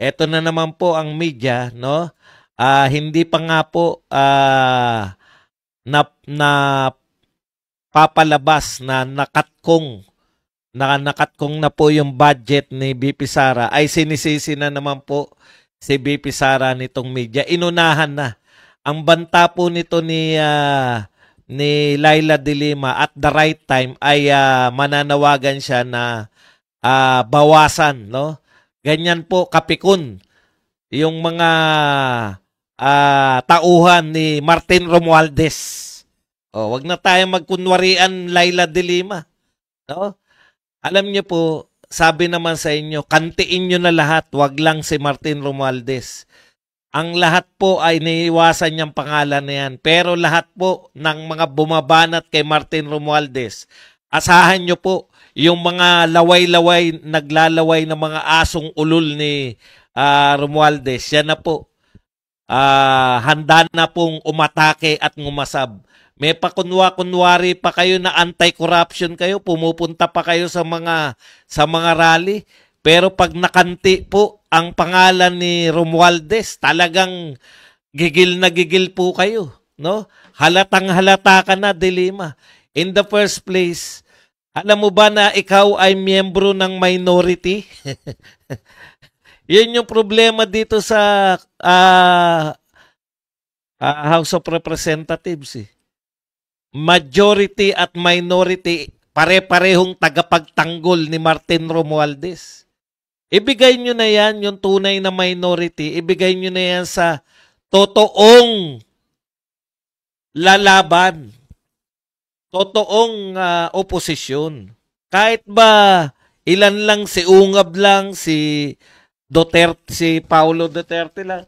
eto na naman po ang media, no? Hindi pa nga po na papalabas na nakakatkong na po yung budget ni BP Sara, ay sinisisi na naman po si BP Sara nitong media. Inunahan na. Ang banta po nito ni Laila de Lima at the right time ay mananawagan siya na bawasan, no? Ganyan po kapikon yung mga tauhan ni Martin Romualdez. Wag na tayo magkunwarian Laila de Lima, no? Alam niyo po, sabi naman sa inyo, kantiin niyo na lahat, wag lang si Martin Romualdez. Ang lahat po ay niiwasan niyang pangalan na yan. Pero lahat po ng mga bumabanat kay Martin Romualdez, asahan niyo po yung mga laway-laway, naglalaway ng mga asong ulol ni Romualdez. Yan na po. Handa na pong umatake at ngumasab. May pakunwa-kunwari pa kayo na anti-corruption kayo, pumupunta pa kayo sa mga rally. Pero pag nakanti po ang pangalan ni Romualdez, talagang gigil na gigil po kayo, no? Halatang halata ka na, de Lima. In the first place, alam mo ba na ikaw ay miyembro ng minority? Yun yung problema dito sa House of Representatives. Majority at minority, pare-parehong tagapagtanggol ni Martin Romualdez. Ibigay nyo na yan, yung tunay na minority, ibigay nyo na yan sa totoong lalaban, totoong oposisyon. Kahit ba ilan lang, si Ungab lang, si Duterte, si Paulo Duterte lang.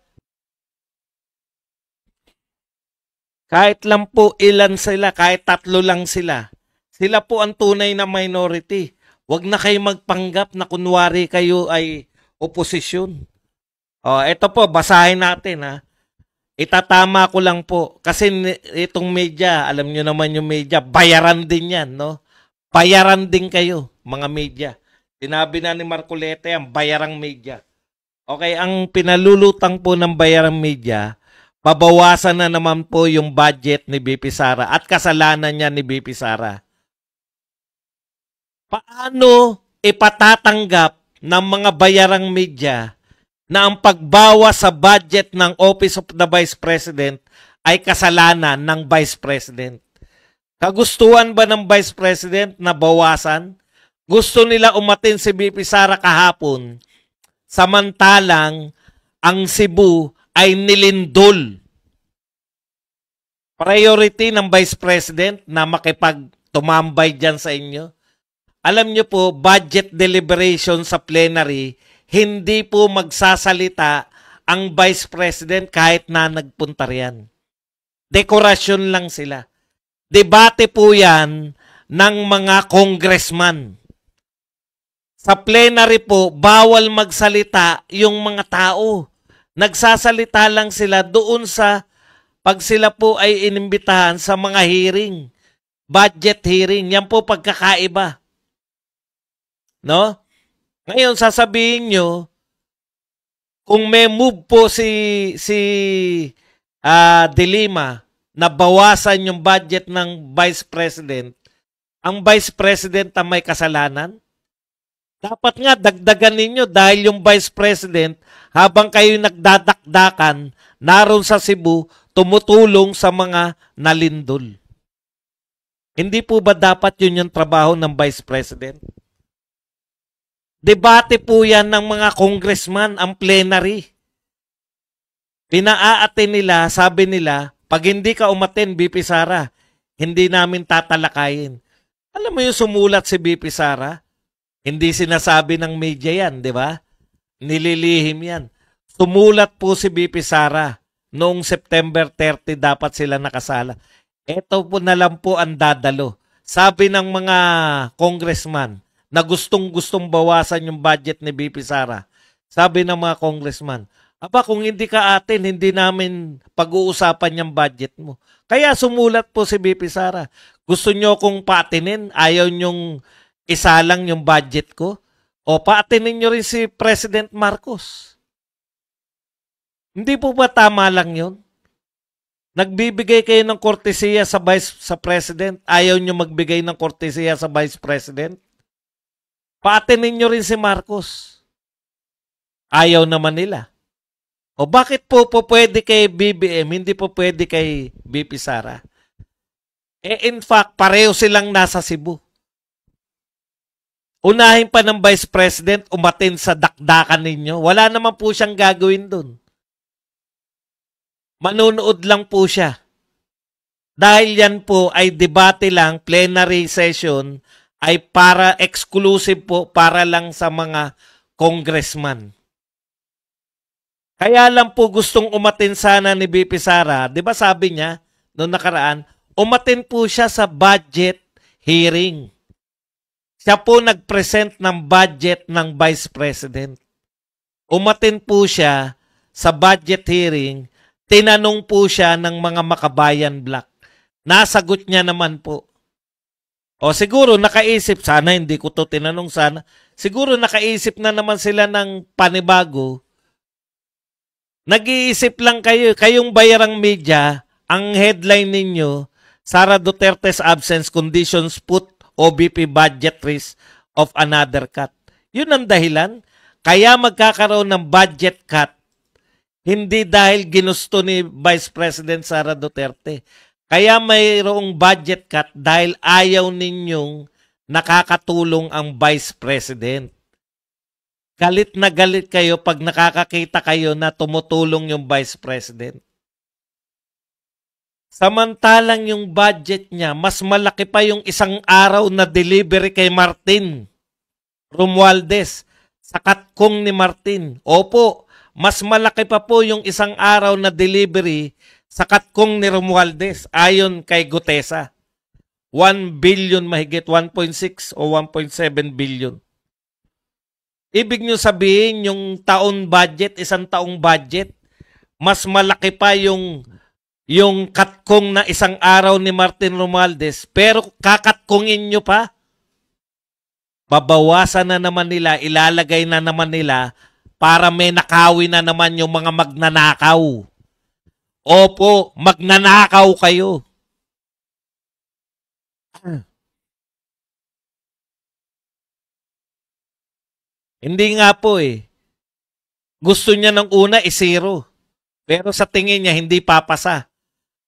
Kahit lang po ilan sila, kahit 3 lang sila. Sila po ang tunay na minority. Huwag na kayo magpanggap na kunwari kayo ay oposisyon. Ito po, basahin natin ha. Itatama ko lang po. Kasi itong media, alam nyo naman yung media, bayaran din yan, no? Bayaran din kayo, mga media. Sinabi na ni Marcoleta yan, bayarang media. Okay, ang pinalulutang po ng bayarang media, babawasan na naman po yung budget ni BP Sara at kasalanan niya ni BP Sara. Paano ipatatanggap ng mga bayarang media na ang pagbawas sa budget ng Office of the Vice President ay kasalanan ng Vice President? Kagustuhan ba ng Vice President na bawasan? Gusto nila umatin si BP Sara kahapon, samantalang ang Cebu ay nilindol. Priority ng Vice President na makipagtumambay dyan sa inyo. Alam nyo po, budget deliberation sa plenary, hindi po magsasalita ang Vice President kahit na nagpunta riyan. Dekorasyon lang sila. Debate po yan ng mga congressman. Sa plenary po, bawal magsalita yung mga tao. Nagsasalita lang sila doon sa pag sila po ay inimbitahan sa mga hearing. Budget hearing. Yan po pagkakaiba. No? Ngayon, sasabihin nyo, kung may move po si de Lima na bawasan yung budget ng Vice President, ang Vice President ang may kasalanan? Dapat nga dagdagan ninyo dahil yung Vice President, habang kayo nagdadakdakan, naroon sa Cebu, tumutulong sa mga nalindol. Hindi po ba dapat yun yung trabaho ng Vice President? Debate po yan ng mga congressman, ang plenary. Pinaaate nila, sabi nila, pag hindi ka umaten, BP Sara, hindi namin tatalakayin. Alam mo yung sumulat si BP Sara? Hindi sinasabi ng media yan, di ba? Nililihim yan. Sumulat po si BP Sara. Noong September 30 dapat sila nakasala. Ito po na lang po ang dadalo. Sabi ng mga congressman na gustong-gustong bawasan yung budget ni BP Sara. Sabi ng mga congressman, aba kung hindi ka atin, hindi namin pag-uusapan yung budget mo. Kaya sumulat po si BP Sara. Gusto nyo kong paatinin? Ayaw nyong isalang yung budget ko? O paatinin nyo rin si President Marcos. Hindi po ba tama lang yun? Nagbibigay kayo ng kortesiya sa President, ayaw nyo magbigay ng kortesiya sa Vice President? Paatinin nyo rin si Marcos. Ayaw naman nila. O bakit po pwede kay BBM, hindi po pwede kay BP Sara? In fact, pareho silang nasa Cebu. Unahin pa ng Vice President, umatin sa dakdakan ninyo. Wala naman po siyang gagawin dun. Manunood lang po siya. Dahil yan po ay debate lang, plenary session, ay para exclusive po, para lang sa mga congressman. Kaya lang po gustong umatin sana ni BP Sara, di ba sabi niya, noong nakaraan, umatin po siya sa budget hearing. Siya po nag-present ng budget ng Vice President. Umatin po siya sa budget hearing, tinanong po siya ng mga makabayan black. Nasagot niya naman po. O siguro nakaisip, sana hindi ko to tinanong sana, siguro nakaisip na naman sila ng panibago. Nag-iisip lang kayo, kayong bayarang media, ang headline ninyo, Sara Duterte's absence conditions put OBP budget risk of another cut. Yun ang dahilan. Kaya magkakaroon ng budget cut, hindi dahil ginusto ni Vice President Sara Duterte. Kaya mayroong budget cut dahil ayaw ninyong nakakatulong ang Vice President. Galit na galit kayo pag nakakakita kayo na tumutulong yung Vice President. Samantalang yung budget niya, mas malaki pa yung isang araw na delivery kay Martin Romualdez sa katkong ni Martin. Opo, mas malaki pa po yung isang araw na delivery sa katkong ni Romualdez ayon kay Gutesa. 1 billion mahigit, 1.6 o 1.7 billion. Ibig nyo sabihin, yung taon budget, isang taong budget, mas malaki pa yung katkong na isang araw ni Martin Romualdez, pero kakatkongin nyo pa. Babawasan na naman nila, ilalagay na naman nila para may nakawin na naman yung mga magnanakaw. Opo, magnanakaw kayo. Hindi nga po eh. Gusto niya ng una i-zero. Pero sa tingin niya hindi papasa.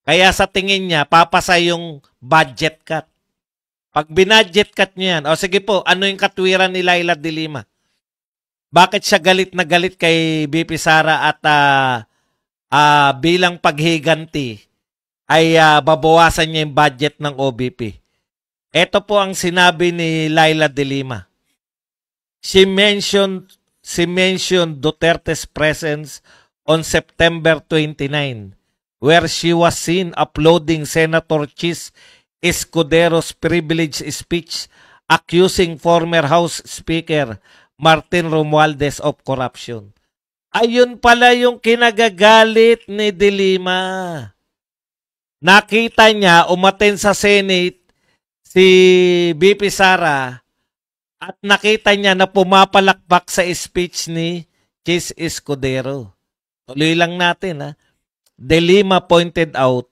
Kaya sa tingin niya papasa yung budget cut. Pag binudget cut niya yan, o sige po, ano yung katwiran ni Laila de Lima? Bakit siya galit na galit kay BP Sara at bilang paghiganti ay babawasan niya yung budget ng OBP? Ito po ang sinabi ni Laila de Lima. She mentioned Duterte's presence on September 29, where she was seen uploading Senator Chis Escudero's privileged speech accusing former House Speaker Martin Romualdez of corruption. Ayun pala yung kinagagalit ni De Lima. Nakita niya umaten sa Senate si BP Sara at nakita niya na pumapalakpak sa speech ni Chis Escudero. Tuloy lang natin ha. De Lima pointed out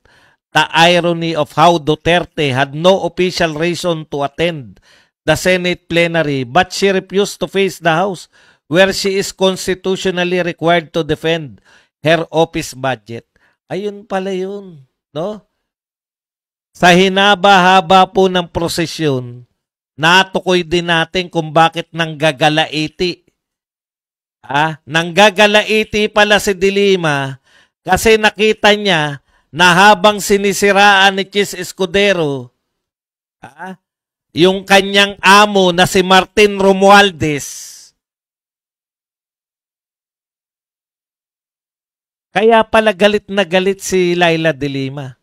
the irony of how Duterte had no official reason to attend the Senate plenary but she refused to face the House where she is constitutionally required to defend her office budget. Ayun pala yun, no? Sa hinaba-haba po ng prosesyon, natukoy din natin kung bakit nanggagalaiti. Nanggagalaiti pala si De Lima kasi nakita niya na habang sinisiraan ni Chis Escudero, yung kanyang amo na si Martin Romualdez, kaya pala galit na galit si Laila de Lima.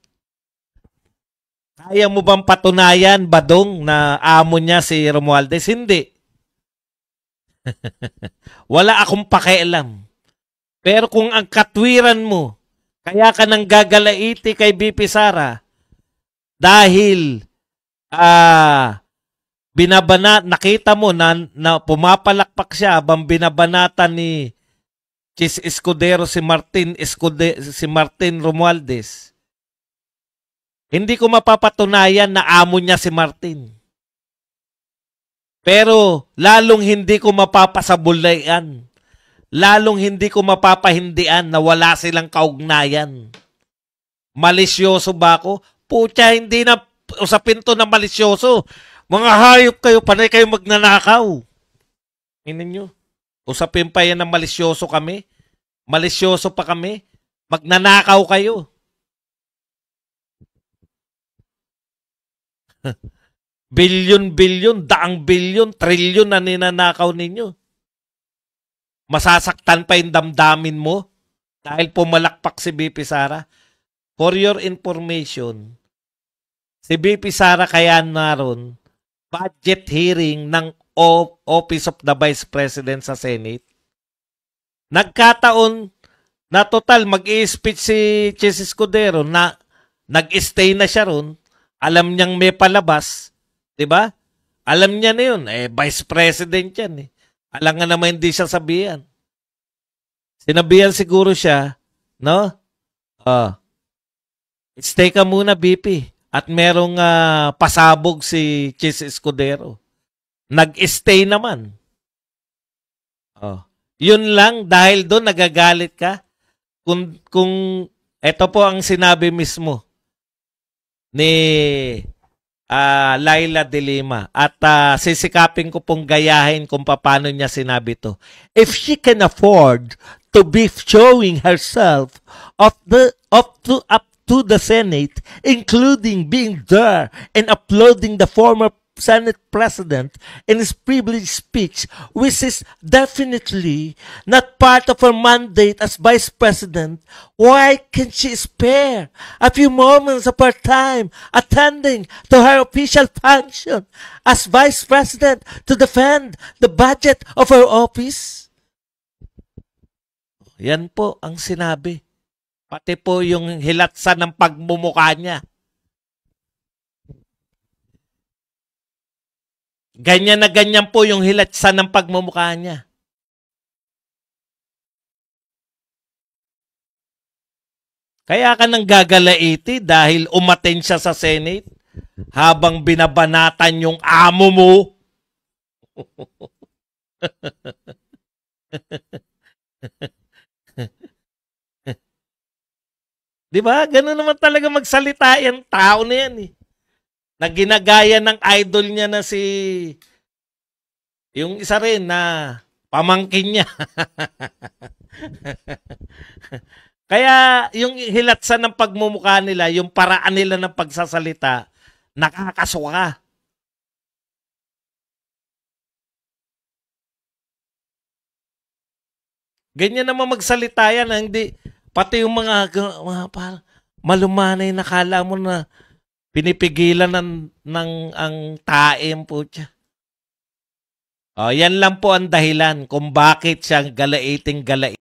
Kaya mo bang patunayan, Badong, na amo niya si Romualdez? Hindi. Wala akong pakialam. Pero kung ang katwiran mo, kaya ka nang gagalaiti kay BP Sara dahil nakita mo na pumapalakpak siya habang binabanatan Chis Escudero, si Martin Romualdez, hindi ko mapapatunayan na amo niya si Martin. Pero lalong hindi ko mapapasabulayan. Lalong hindi ko mapapahindian na wala silang kaugnayan. Malisyoso ba ako? Pucha, hindi na usapin to na malisyoso. Mga hayop kayo, panay kayo magnanakaw. Tingnan nyo. Usapin pa yan na malisyoso kami. Malisyoso pa kami. Magnanakaw kayo. Bilyon-bilyon, daang bilyon, trilyon na ninanakaw ninyo. Masasaktan pa yung damdamin mo dahil pumalakpak si BP Sara. For your information, si BP Sara kaya naroon budget hearing ng Office of the Vice President sa Senate. Nagkataon na total mag-i-speech si Chis Escudero na nag-stay na siya ron. Alam niyang may palabas. Diba? Alam niya na yun. Vice President yan. Alam nga naman hindi siya sabihan. Sinabihan siguro siya, no? Stay ka muna, BP. At merong pasabog si Chis Escudero. Nag-stay naman. Yun lang, dahil doon nagagalit ka. Kung ito po ang sinabi mismo ni Laila de Lima. At sisikapin ko pong gayahin kung paano niya sinabi to. If she can afford to be showing herself up to the Senate, including being there and uploading the former Senate President in his privileged speech, which is definitely not part of her mandate as Vice President, why can she spare a few moments of her time attending to her official function as Vice President to defend the budget of her office? Yan po ang sinabi. Pati po yung hilatsa ng pagmumukha niya. Ganyan na ganyan po yung hilatsa ng pagmumukha niya. Kaya ka nang gagalaiti dahil umaten siya sa Senate habang binabanatan yung amo mo. Diba? Ganun naman talaga magsalita yung tao na yan eh. Na ginagaya ng idol niya na si yung isa rin na pamangkin niya. Kaya yung hilatsa ng pagmumukha nila, yung paraan nila ng pagsasalita, nakakasuka. Ganyan naman magsalita yan, hindi, pati yung mga parang malumanay na kala mo na pinipigilan ang tae po siya. Yan lang po ang dahilan kung bakit siya galaiting